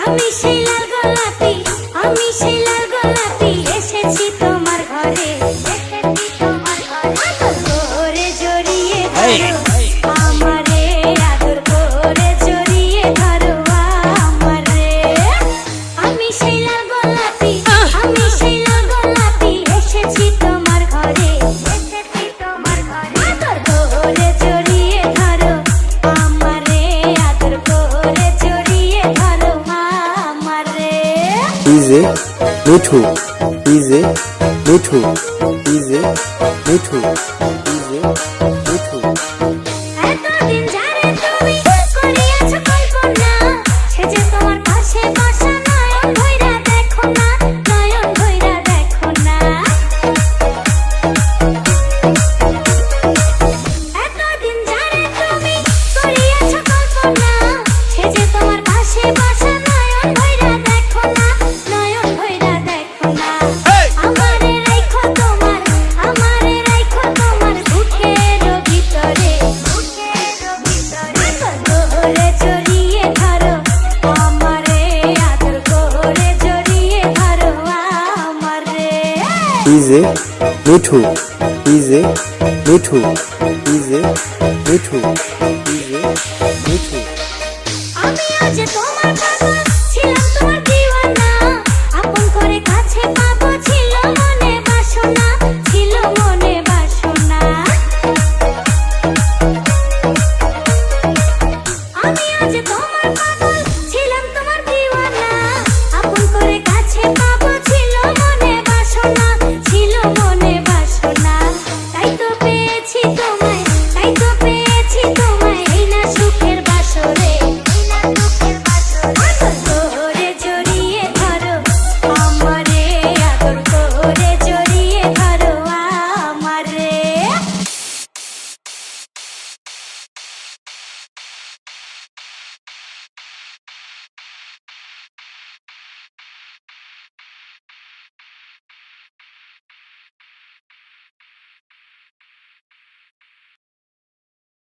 আমি সেই লাল গোলাপি, আমি সেই লাল গোলাপি, এসেছি তোমার ঘরে, এসেছি তোমার ঘরে। আদর করে জড়িয়ে ধরো আমারে, আদর করে জড়িয়ে ধরো আমারে। আমি সেই লাল গোলাপি, আমি সেই লাল গোলাপি, এসেছি তোমার ঘরে, এসেছি তোমার ঘরে। আদর করে জড়িয়ে ধরো আমারে, আদর করে জড়িয়ে ধরো আমারে। DJ Mithu, DJ Mithu, DJ Mithu, DJ Mithu. এতদিন যারে তুমি করিয়াছো কল্পনা, সে যে তোমার পাশে বসা, নয়ন ভইরা দেখো না, নয়ন ভইরা দেখো না। এতদিন যারে তুমি করিয়াছো কল্পনা, সে যে তোমার পাশে বসা, নয়ন ভইরা দেখো না, নয়ন ভইরা দেখো না। আমারে রাইখো তোমার, আমারে রাইখো তোমার বুকের ভিতরে, বুকের ভিতরে। আদর করে জড়িয়ে ধরো আমারে, আদর করে জড়িয়ে ধরো আমারে। DJ Mithu, DJ Mithu, DJ Mithu, DJ Mithu. আমিও যে তোমার পাগল,